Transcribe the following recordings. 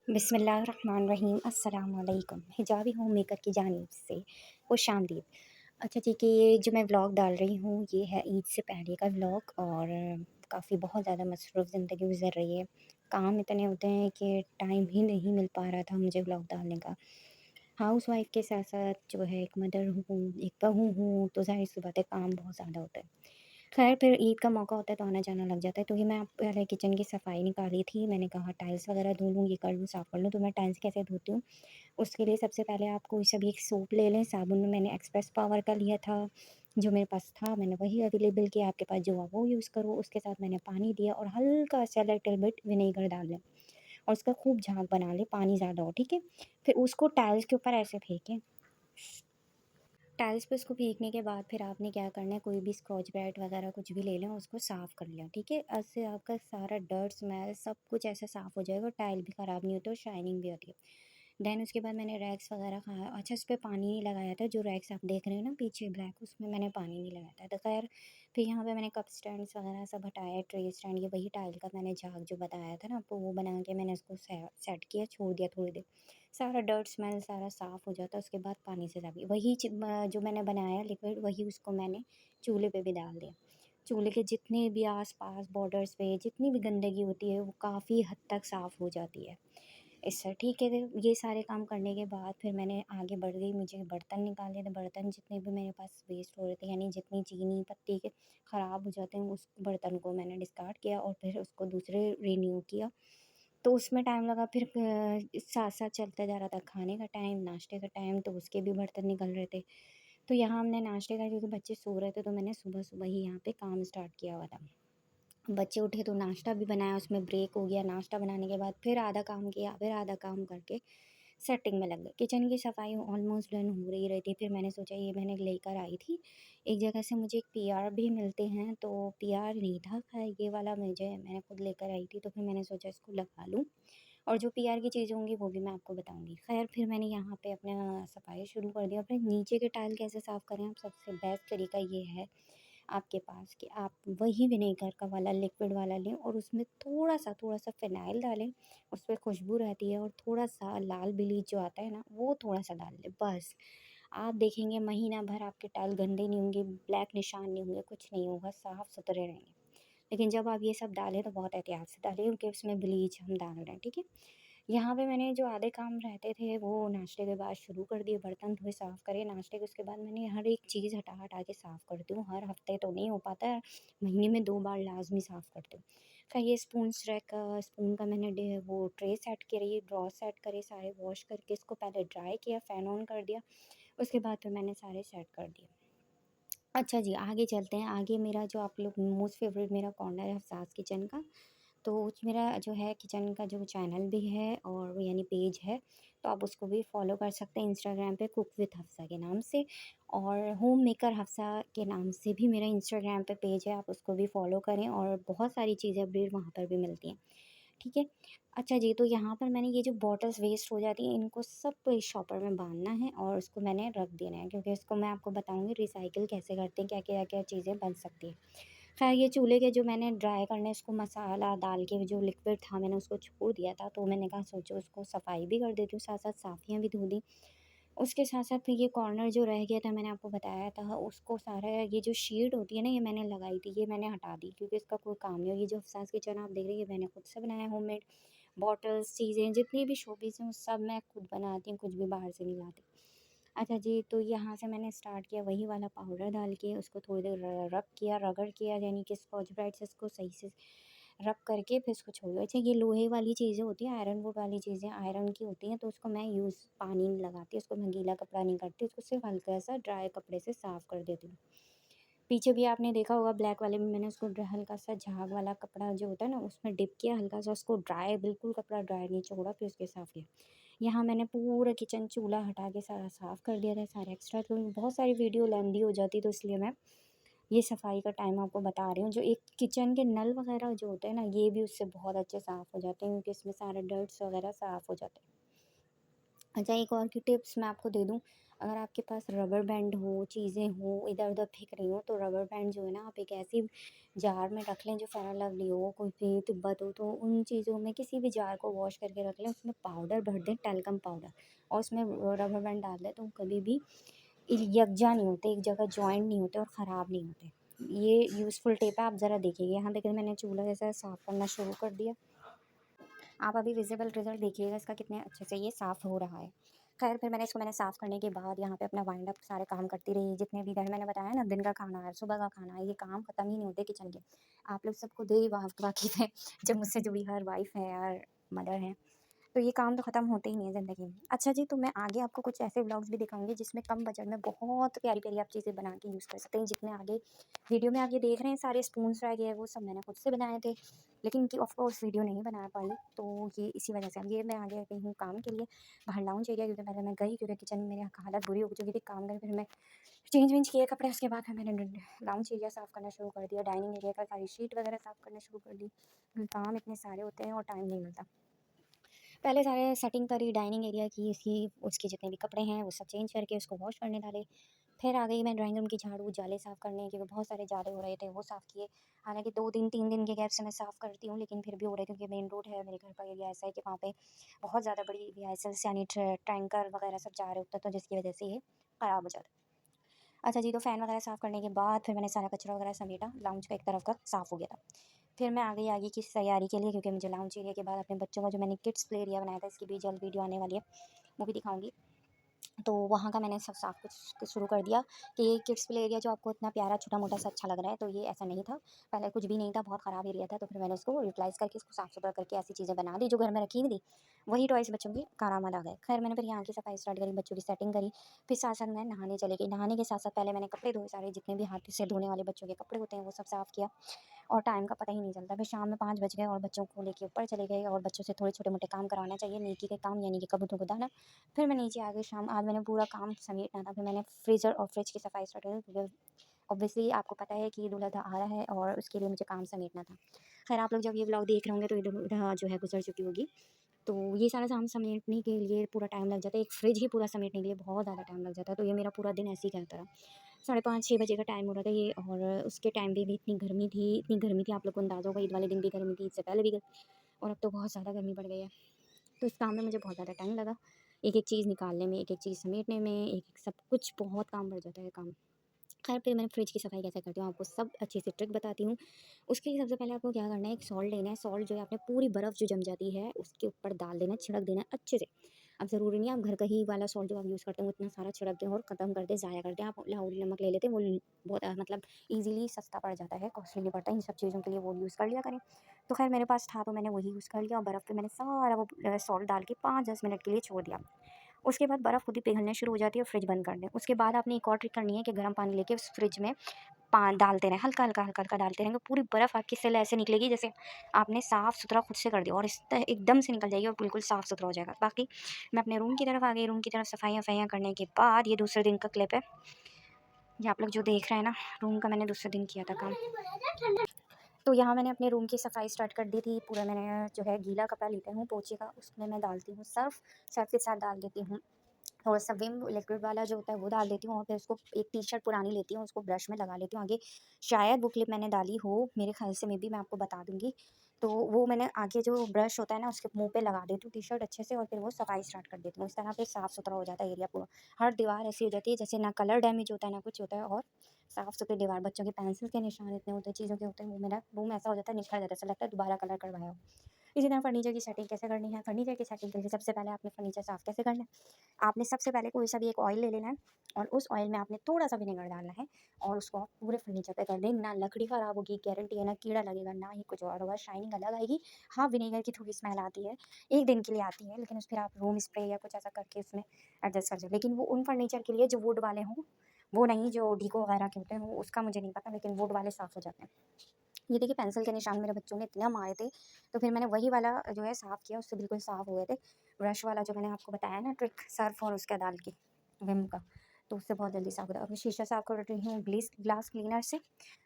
बिस्मिल्लाहिर्रहमानिर्रहीम अस्सलाम वालेकुम। हिजाबी होम मेकर की जानिब से खुशामदीद। अच्छा ठीक है, ये जो मैं व्लॉग डाल रही हूँ ये है ईद से पहले का व्लॉग। और काफ़ी बहुत ज़्यादा मसरूफ़ ज़िंदगी गुजर रही है। काम इतने होते हैं कि टाइम ही नहीं मिल पा रहा था मुझे व्लॉग डालने का। हाउस वाइफ के साथ साथ जो है एक मदर हूँ, एक बहू हूँ, तो ज़ाहिर सी बात है काम बहुत ज़्यादा होता है। खैर फिर ईद का मौका होता है तो आना-जाना लग जाता है। तो ये मैं पहले किचन की सफाई निकाली थी। मैंने कहा टाइल्स वगैरह धो लूँ, ये कर लूँ, साफ़ कर लूँ। तो मैं टाइल्स कैसे धोती हूँ, उसके लिए सबसे पहले आप कोई सा भी एक सोप ले लें। साबुन में मैंने एक्सप्रेस पावर का लिया था, जो मेरे पास था मैंने वही अवेलेबल किया। आपके पास जो है वो यूज़ करो। उसके साथ मैंने पानी दिया और हल्का सा लिटिल बिट विनेगर डाल लें और उसका खूब झाग बना लें, पानी ज़्यादा हो, ठीक है? फिर उसको टाइल्स के ऊपर ऐसे फेंकें। टाइल्स पे उसको फेंकने के बाद फिर आपने क्या करना है, कोई भी स्कॉच ब्राइट वगैरह कुछ भी ले लें और उसको साफ़ कर लें, ठीक है? इससे आपका सारा डर्ट स्मेल सब कुछ ऐसे साफ़ हो जाएगा और टाइल भी ख़राब नहीं होती और शाइनिंग भी होती है। देन उसके बाद मैंने रैक्स वगैरह अच्छा इस पे पानी नहीं लगाया था। जो रैक्स आप देख रहे हैं ना पीछे ब्लैक, उसमें मैंने पानी नहीं लगाया था। तो खैर फिर यहाँ पे मैंने कप स्टैंड्स वगैरह सब हटाया, ट्रे स्टैंड, ये वही टाइल का मैंने झाग जो बताया था ना आपको, वो बना के मैंने उसको सेट किया, छोड़ दिया थोड़ी देर। सारा डर्ट स्मेल सारा साफ़ हो जाता है। उसके बाद पानी से साफ वही जो मैंने बनाया लिक्विड, वही उसको मैंने चूल्हे पे भी डाल दिया। चूल्हे के जितने भी आस-पास बॉर्डर्स पे जितनी भी गंदगी होती है वो काफ़ी हद तक साफ़ हो जाती है इससे, ठीक है? फिर ये सारे काम करने के बाद फिर मैंने आगे बढ़ गई, मुझे बर्तन निकालने थे। बर्तन जितने भी मेरे पास वेस्ट हो रहे थे, यानी जितनी चीनी पत्ती के ख़राब हो जाते हैं, उस बर्तन को मैंने डिस्कार्ड किया और फिर उसको दूसरे रिन्यू किया। तो उसमें टाइम लगा। फिर साथ-साथ चलता जा रहा था, खाने का टाइम, नाश्ते का टाइम, तो उसके भी बर्तन निकल रहे थे। तो यहाँ हमने नाश्ते का, क्योंकि बच्चे सो रहे थे तो मैंने सुबह-सुबह ही यहाँ पे काम स्टार्ट किया हुआ था। बच्चे उठे तो नाश्ता भी बनाया, उसमें ब्रेक हो गया। नाश्ता बनाने के बाद फिर आधा काम किया, फिर आधा काम करके सेटिंग में लग गए। किचन की सफाई ऑलमोस्ट डन हो ही रही थी। फिर मैंने सोचा, ये मैंने लेकर आई थी एक जगह से, मुझे एक पीआर भी मिलते हैं, तो पीआर नहीं था खैर, ये वाला मैंने खुद लेकर आई थी। तो फिर मैंने सोचा इसको लगा लूँ और जो पीआर की चीज़ें होंगी वो भी मैं आपको बताऊँगी। खैर फिर मैंने यहाँ पे अपना सफाई शुरू कर दिया। फिर नीचे के टाइल कैसे साफ़ करें, आप सबसे बेस्ट तरीका ये है आपके पास कि आप वही विनेगर का वाला लिक्विड वाला लें और उसमें थोड़ा-सा फ़िनाइल डालें, उसपे खुशबू रहती है, और थोड़ा-सा लाल ब्लीच जो आता है ना, वो थोड़ा-सा डाल लें बस। आप देखेंगे महीना भर आपके टाइल गंदे नहीं होंगे, ब्लैक निशान नहीं होंगे, कुछ नहीं होगा, साफ़-सुथरे रहेंगे। लेकिन जब आप ये सब डालें तो बहुत एहतियात से डालें, क्योंकि उसमें ब्लीच हम डाल रहे हैं, ठीक है? यहाँ पे मैंने जो आधे काम रहते थे वो नाश्ते के बाद शुरू कर दिए। बर्तन थोड़े साफ़ करे नाश्ते के, उसके बाद मैंने हर एक चीज़ हटा-हटा के साफ़ करती हूँ। हर हफ़्ते तो नहीं हो पाता है, महीने में 2 बार लाज़मी साफ़ करती हूँ। फिर ये स्पून का मैंने वो ट्रे सेट करी, ड्रॉ सेट करे, सारे वॉश करके इसको पहले ड्राई किया, फ़ैन ऑन कर दिया। उसके बाद फिर मैंने सारे सेट कर दिए। अच्छा जी, आगे चलते हैं। आगे मेरा जो आप लोग मोस्ट फ़ेवरेट मेरा कॉर्नर है हफ्सास किचन का। तो मेरा जो है किचन का जो चैनल भी है और यानी पेज है, तो आप उसको भी फ़ॉलो कर सकते हैं इंस्टाग्राम पे, कुक विद हफ्सा के नाम से। और होम मेकर हफ्सा के नाम से भी मेरा इंस्टाग्राम पे पेज है, आप उसको भी फ़ॉलो करें और बहुत सारी चीज़ें अपडेट वहाँ पर भी मिलती हैं, ठीक है? अच्छा जी, तो यहाँ पर मैंने ये जो बॉटल्स वेस्ट हो जाती हैं, इनको सब इस शॉपर में बाँधना है और उसको मैंने रख देना है, क्योंकि इसको मैं आपको बताऊँगी रिसाइकिल कैसे करते हैं, क्या-क्या चीज़ें बन सकती हैं। ख़ैर ये चूल्हे के जो मैंने ड्राई करने उसको मसाला डाल के जो लिक्विड था मैंने उसको छोड़ दिया था, तो मैंने कहा सोचो उसको सफाई भी कर देती हूँ, साथ-साथ साफ़ियाँ भी धो दी। उसके साथ-साथ फिर ये कॉर्नर जो रह गया था, मैंने आपको बताया था, उसको सारा ये जो शीट होती है ना, ये मैंने लगाई थी, ये मैंने हटा दी, क्योंकि इसका कोई काम नहीं है। ये जो हफ्सास किचन आप देख रही हैं, ये मैंने खुद से बनाया है होममेड। बॉटल्स, चीज़ें जितनी भी शोपीस हैं वो सब मैं खुद बनाती हूँ, कुछ भी बाहर से नहीं लाती। अच्छा जी, तो यहाँ से मैंने स्टार्ट किया वही वाला पाउडर डाल के उसको थोड़ी देर रब किया, रगड़ किया, यानी कि स्कॉच ब्राइट से इसको सही से रब करके फिर इसको छोड़ दिया। अच्छा, ये लोहे वाली चीज़ें होती हैं, आयरन वुड वाली चीज़ें आयरन की होती हैं, तो उसको मैं पानी नहीं लगाती, उसको मैं गीला कपड़ा नहीं करती, उसको सिर्फ हल्का सा ड्राई कपड़े से साफ़ कर देती हूँ। पीछे भी आपने देखा होगा ब्लैक वाले में मैंने उसको हल्का सा झाग वाला कपड़ा जो होता है ना, उसमें डिप किया, हल्का सा उसको ड्राई, बिल्कुल कपड़ा ड्राई नहीं छोड़ा, फिर उसके साफ़ किया। यहाँ मैंने पूरा किचन चूल्हा हटा के सारा साफ़ कर दिया था, सारा एक्स्ट्रा, तो बहुत सारी वीडियो लेंदी हो जाती, तो इसलिए मैं ये सफाई का टाइम आपको बता रही हूँ। जो एक किचन के नल वगैरह जो होते हैं ना, ये भी उससे बहुत अच्छे साफ़ हो जाते हैं, क्योंकि इसमें सारे डर्ट्स वगैरह साफ़ हो जाते हैं। अच्छा, एक और की टिप्स मैं आपको दे दूँ, अगर आपके पास रबर बैंड हो, चीज़ें हों, इधर-उधर फेंक रही हो, तो रबर बैंड जो है ना, आप एक ऐसी जार में रख लें जो फेयर एंड लवली हो, कोई भी तिब्बत हो, तो उन चीज़ों में किसी भी जार को वॉश करके रख लें, उसमें पाउडर भर दें, टैल्कम पाउडर, और उसमें रबर बैंड डाल दें, तो कभी भी यकजा नहीं होते, एक जगह जॉइंट नहीं होते और ख़राब नहीं होते। ये यूज़फुल टिप है, आप ज़रा देखिए। यहाँ देखिए मैंने चूल्हा जैसा साफ़ करना शुरू कर दिया। आप अभी विज़िबल रिज़ल्ट देखिएगा इसका, कितने अच्छे से ये साफ़ हो रहा है। ख़ैर फिर मैंने साफ़ करने के बाद यहाँ पे अपना वाइंड अप सारे काम करती रही, जितने भी इधर मैंने बताया ना, दिन का खाना है, सुबह का खाना है, ये काम ख़त्म ही नहीं होते किचन के। आप लोग सब खुद ही वाकिफ़ हैं, जो मुझसे जुड़ी हर वाइफ़ है या मदर हैं। तो ये काम तो ख़त्म होते ही नहीं है ज़िंदगी में। अच्छा जी, तो मैं आगे आपको कुछ ऐसे व्लॉग्स भी दिखाऊँगी जिसमें कम बजट में बहुत प्यारी-प्यारी आप चीज़ें बना के यूज़ कर सकते हैं। जितने आगे वीडियो में आप ये देख रहे हैं सारे स्पून्स वगैरह, वो सब मैंने खुद से बनाए थे। लेकिन इनकी ऑफ़ कोर्स वीडियो नहीं बना पाई, तो ये इसी वजह से। अब ये मैं आगे गई हूँ काम के लिए बाहर लाउंज एरिया, क्योंकि पहले मैं गई, क्योंकि किचन में मेरी हालत बुरी हो चुकी थी काम करके। फिर मैं चेंज-वेंज किए कपड़े, उसके बाद फिर मैंने लाउंज एरिया साफ़ करना शुरू कर दिया, डाइनिंग एरिया का सारी शीट वगैरह साफ़ करना शुरू कर दी। काम इतने सारे होते हैं और टाइम नहीं मिलता। पहले सारे सेटिंग करी डाइनिंग एरिया की, इसकी उसके जितने भी कपड़े हैं वो सब चेंज करके उसको वॉश करने डाले। फिर आ गई मैं ड्राइंग रूम की झाड़ू जाले साफ़ करने, क्योंकि बहुत सारे जाले हो रहे थे, वो साफ़ किए। हालाँकि 2 दिन 3 दिन के गैप से मैं साफ़ करती हूँ, लेकिन फिर भी हो रहा है, क्योंकि मेन रोड है, मेरे घर का एरिया ऐसा है कि वहाँ पे बहुत ज़्यादा बड़ी व्हीकल्स यानी टैंकर वगैरह सब जा रहे होते हैं, तो जिसकी वजह से ये ख़राब हो जाता है। अच्छा जी, तो फ़ैन वगैरह साफ़ करने के बाद फिर मैंने सारा कचरा वगैरह समेटा, लाउंज का एक तरफ का साफ़ हो गया था। फिर मैं आ गई आगे की तैयारी के लिए, क्योंकि मुझे लाउंज एरिया के बाद अपने बच्चों का, जो मैंने किड्स प्ले एरिया बनाया था, इसकी भी जल्द वीडियो आने वाली है, वो भी दिखाऊँगी। तो वहाँ का मैंने सब साफ कुछ शुरू कर दिया कि ये किड्स प्ले एरिया जो आपको इतना प्यारा छोटा-मोटा सा अच्छा लग रहा है, तो ये ऐसा नहीं था। पहले कुछ भी नहीं था, बहुत ख़राब एरिया था, तो फिर मैंने इसको यूटिलाइज़ करके इसको साफ-सुथरा करके ऐसी चीज़ें बना दी, जो घर में रखी हुई थी, वही टॉयज़ बच्चों के कारामाद आ गए। खैर मैंने फिर यहाँ की सफाई स्टार्ट करी, बच्चों की सेटिंग करी, फिर साथ-साथ मैं नहाने चली गई। नहाने के साथ-साथ पहले मैंने कपड़े धोए सारे, जितने भी हाथ से धोने वाले बच्चों के कपड़े होते हैं, वो सब साफ़ किया। और टाइम का पता ही नहीं चलता। फिर शाम में 5 बज गए और बच्चों को लेके ऊपर चले गए, और बच्चों से थोड़े छोटे-मोटे काम कराना चाहिए, नेकी के काम, यानी कि कबूतरों को दाना। फिर मैं नीचे आ गई शाम, आज मैंने पूरा काम समेटना था, फिर मैंने फ्रीज़र और फ्रिज की सफाई स्टार्ट कर दी, क्योंकि ऑब्वियसली आपको पता है कि ईद-उल-अज़हा आ रहा है और उसके लिए मुझे काम समेटना था। खैर आप लोग जब ये व्लॉग देख रहे होंगे तो ईद-उल-अज़हा जो है गुज़र चुकी होगी। तो ये सारा सामान समेटने के लिए पूरा टाइम लग जाता है, एक फ्रिज ही पूरा समेटने के लिए बहुत ज़्यादा टाइम लग जाता है, तो ये मेरा पूरा दिन ऐसे ही जाता रहा। साढ़े 5-6 बजे का टाइम हो रहा था ये, और उसके टाइम पे भी इतनी गर्मी थी, आप लोग को अंदाज़ा होगा, ईद वाले दिन भी गर्मी थी, इससे पहले भी और अब तो बहुत ज़्यादा गर्मी बढ़ गई है। तो इस काम में मुझे बहुत ज़्यादा टाइम लगा, एक-एक चीज़ निकालने में, एक-एक चीज़ समेटने में, एक-एक सब कुछ बहुत काम बढ़ जाता है काम। खैर फिर मैंने फ्रिज की सफाई कैसे करती हूँ, आपको सब अच्छी सी ट्रिक बताती हूँ। उसके लिए सबसे पहले आपको क्या करना है, एक सॉल्ट लेना है, सॉल्ट जो है आपने पूरी बर्फ़ जो जम जाती है उसके ऊपर डाल देना है, छिड़क देना है अच्छे से। अब ज़रूरी नहीं है आप घर का ही वाला सॉल्ट जो आप यूज़ करते हैं वो इतना सारा छिड़क दें और ख़त्म कर दें, ज़ाया कर दें। आप लाहौरी नमक ले लेते हैं, वो बहुत मतलब ईज़िली सस्ता पड़ जाता है, कॉस्टली नहीं पड़ता, इन सब चीज़ों के लिए वो यूज़ कर लिया करें। तो खैर मेरे पास था, तो मैंने वही यूज़ कर लिया, और बर्फ़ पे मैंने सारा वो सॉल्ट डाल के 5-10 मिनट के लिए छोड़ दिया। उसके बाद बर्फ़ खुद ही पिघलने शुरू हो जाती है और फ्रिज बंद कर दें। उसके बाद आपने एक और ट्रिक करनी है कि गर्म पानी लेके उस फ्रिज में डालते रहें, हल्का-हल्का, हल्का-हल्का डालते रहेंगे, पूरी बर्फ़ आपकी सेल ऐसे निकलेगी जैसे आपने साफ़-सुथरा खुद से कर दिया, और इस त एकदम से निकल जाएगी और बिल्कुल साफ़-सुथरा हो जाएगा। बाकी मैं अपने रूम की तरफ आ गई, रूम की तरफ सफाइयाँ-वफाइयाँ करने के बाद, ये दूसरे दिन का क्लिप है। ये आप लोग जो देख रहे हैं ना, रूम का मैंने दूसरे दिन किया था काम। तो यहाँ मैंने अपने रूम की सफाई स्टार्ट कर दी थी, पूरा मैंने जो है गीला कपड़ा लेती हूँ पोंछे का, उसमें मैं डालती हूँ सर्फ़, सर्फ़ के साथ डाल देती हूँ थोड़ा-सा विम लिक्विड वाला जो होता है वो डाल देती हूँ, और फिर उसको एक टी-शर्ट पुरानी लेती हूँ, उसको ब्रश में लगा लेती हूँ आगे। शायद वो क्लिप मैंने डाली हो, मेरे ख़्याल से मे बी मैं आपको बता दूँगी। तो वो मैंने आगे जो ब्रश होता है ना उसके मुँह पे लगा देती हूँ टी-शर्ट अच्छे से, और फिर वो सफाई स्टार्ट कर देती हूँ। इस तरह फिर साफ़-सुथरा हो जाता है एरिया पूरा। हर दीवार ऐसी हो जाती है जैसे ना कलर डैमेज होता है ना कुछ होता है, और साफ़-सुथरी दीवार, बच्चों के पेंसिल के निशान इतने होते हैं, चीज़ों के होते हैं, वो मेरा रूम ऐसा हो जाता है, निखर जाता है, ऐसा लगता है दोबारा कलर करवाया हो। इसी तरह फर्नीचर की सेटिंग कैसे करनी है, फर्नीचर की सेटिंग के लिए सबसे पहले आपने फर्नीचर साफ़ कैसे करना है, आपने सबसे पहले कोई सा भी एक ऑयल ले लेना है, और उस ऑयल में आपने थोड़ा-सा विनेगर डालना है, और उसको आप पूरे फर्नीचर पे कर दें। ना लकड़ी ख़राब होगी, गारंटी है, ना कीड़ा लगेगा, ना ही कुछ और होगा, शाइनिंग अलग आएगी। हाँ, विनेगर की थोड़ी स्मेल आती है, 1 दिन के लिए आती है, लेकिन उस फिर आप रूम स्प्रे या कुछ ऐसा करके उसमें एडजस्ट कर सकते, लेकिन वो उन फर्नीचर के लिए जो वुड वाले हों, वो नहीं जो डीको वगैरह के होते हैं, वो उसका मुझे नहीं पता, लेकिन वुड वाले साफ़ हो जाते हैं। ये देखिए पेंसिल के निशान मेरे बच्चों ने इतना मारे थे, तो फिर मैंने वही वाला जो है साफ़ किया, उससे बिल्कुल साफ़ हो गए थे। ब्रश वाला जो मैंने आपको बताया ना ट्रिक, सर्फ़ और उसका डाल के विम का, तो उससे बहुत जल्दी साफ़ होता है। अभी शीशा साफ़ कर रही हूँ ग्लास क्लीनर से।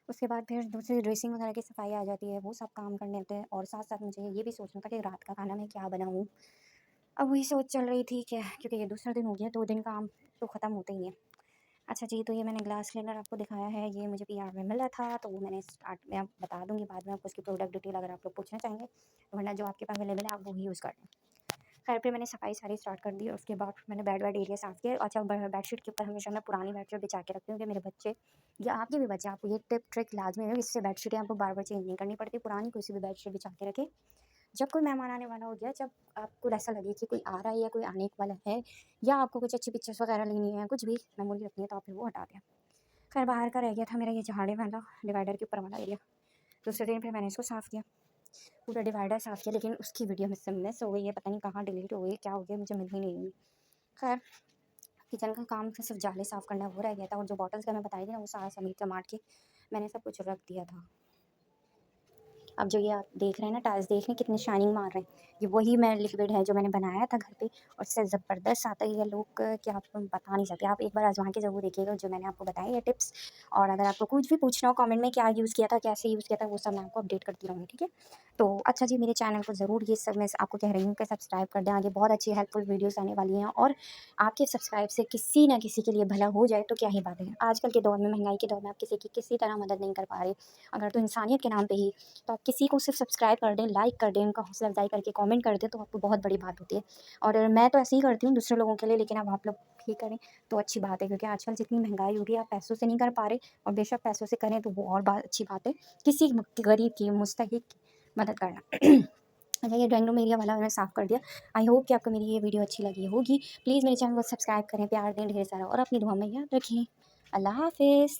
उसके बाद फिर दूसरी ड्रेसिंग वगैरह की सफाई आ जाती है, वो सब काम करने होते हैं, और साथ-साथ मुझे ये भी सोचना था कि रात का खाना मैं क्या बनाऊँ? अब वही सोच चल रही थी कि क्योंकि ये दूसरा दिन हो गया, 2 दिन काम तो ख़त्म होते ही नहीं है। अच्छा जी, तो ये मैंने ग्लास क्लीनर आपको दिखाया है, ये मुझे पीआर में मिला था, तो वो मैंने स्टार्ट में, अब बता दूँगी बाद में आपको उसकी प्रोडक्ट डिटेल अगर आप लोग पूछना चाहेंगे, वरना जो आपके पास अवेलेबल है आप वही यूज़ कर लें। खैर फिर मैंने सफाई सारी स्टार्ट कर दी और उसके बाद मैंने बेड एरिया साफ़ किया। अच्छा, बेडशीट के ऊपर हमेशा मैं पुरानी बेडशीट बिछा के रखती हूँ कि मेरे बच्चे या आपके भी बच्चे, आपको ये टिप ट्रिक लाजमी है, इससे बेडशीटें आपको बार बार चेंज नहीं करनी पड़ती। पुरानी कोई सी भी बेडशीट बिछा के रखें, जब कोई मेहमान आने वाला हो गया, जब आपको ऐसा लगे कि कोई आ रहा है या कोई आने वाला है, या आपको कुछ अच्छी पिक्चर्स वगैरह लेनी है, कुछ भी मेमोरी रखनी है, तो आप फिर वो हटा दें। खैर बाहर का रह गया था मेरा ये झाड़े वाला डिवाइडर के ऊपर वाला एरिया, दूसरे दिन फिर मैंने इसको साफ़ किया, पूरा डिवाइडर साफ़ किया, लेकिन उसकी वीडियो मुझसे मिस हो गई है, पता नहीं कहाँ डिलीट हो गई, क्या हो गया, मुझे मिल ही नहीं रही। खैर किचन का काम था, सिर्फ जाले साफ़ करना वो रह गया था, और जो बॉटल्स का मैं बताई थी ना, वो सारा समेट समाट के मैंने सब कुछ रख दिया था। अब जो ये आप देख रहे हैं ना, टाइल्स देख रहे हैं कितनी शाइनिंग मार रहे हैं, ये वही मैं लिक्विड है जो मैंने बनाया था घर पे, और इससे ज़बरदस्त आता है ये लुक कि आप बता नहीं सकते। आप एक बार आजमा के ज़रूर देखिएगा जो मैंने आपको बताया ये टिप्स। और अगर आपको कुछ भी पूछना हो कमेंट में, क्या यूज़ किया था, कैसे यूज़ किया था, वो सब मैं आपको अपडेट करती रहूँगी, ठीक है। तो अच्छा जी, मेरे चैनल को ज़रूर ये सब मैं आपको कह रही हूँ कि सब्सक्राइब कर दें, आगे बहुत अच्छी हेल्पफुल वीडियोज़ आने वाली हैं, और आपके सब्सक्राइब से किसी ना किसी के लिए भला हो जाए तो क्या ही बात है। आजकल के दौर में, महंगाई के दौर में, आप किसी की किसी तरह मदद नहीं कर पा रहे, अगर तो इंसानियत के नाम पे ही, तो आप किसी को सिर्फ सब्सक्राइब कर दें, लाइक कर दें, उनका हौसला अफ़ज़ाई करके कमेंट कर दें, तो आपको बहुत बड़ी बात होती है। और मैं तो ऐसे ही करती हूँ दूसरे लोगों के लिए, लेकिन अब आप लोग भी करें तो अच्छी बात है, क्योंकि आजकल जितनी महंगाई हो गई है, आप पैसों से नहीं कर पा रहे, और बेशक पैसों से करें तो वो और बात अच्छी बात है, किसी गरीब की, मुस्तहिक की मदद करना। अच्छा, ये ड्राइंग रूम एरिया वाला मैंने साफ़ कर दिया। आई होप कि आपको मेरी ये वीडियो अच्छी लगी होगी। प्लीज़ मेरे चैनल को सब्सक्राइब करें, प्यार दें ढेर सारा, और अपनी दुआ में याद रखें। अल्लाह हाफ़िज़।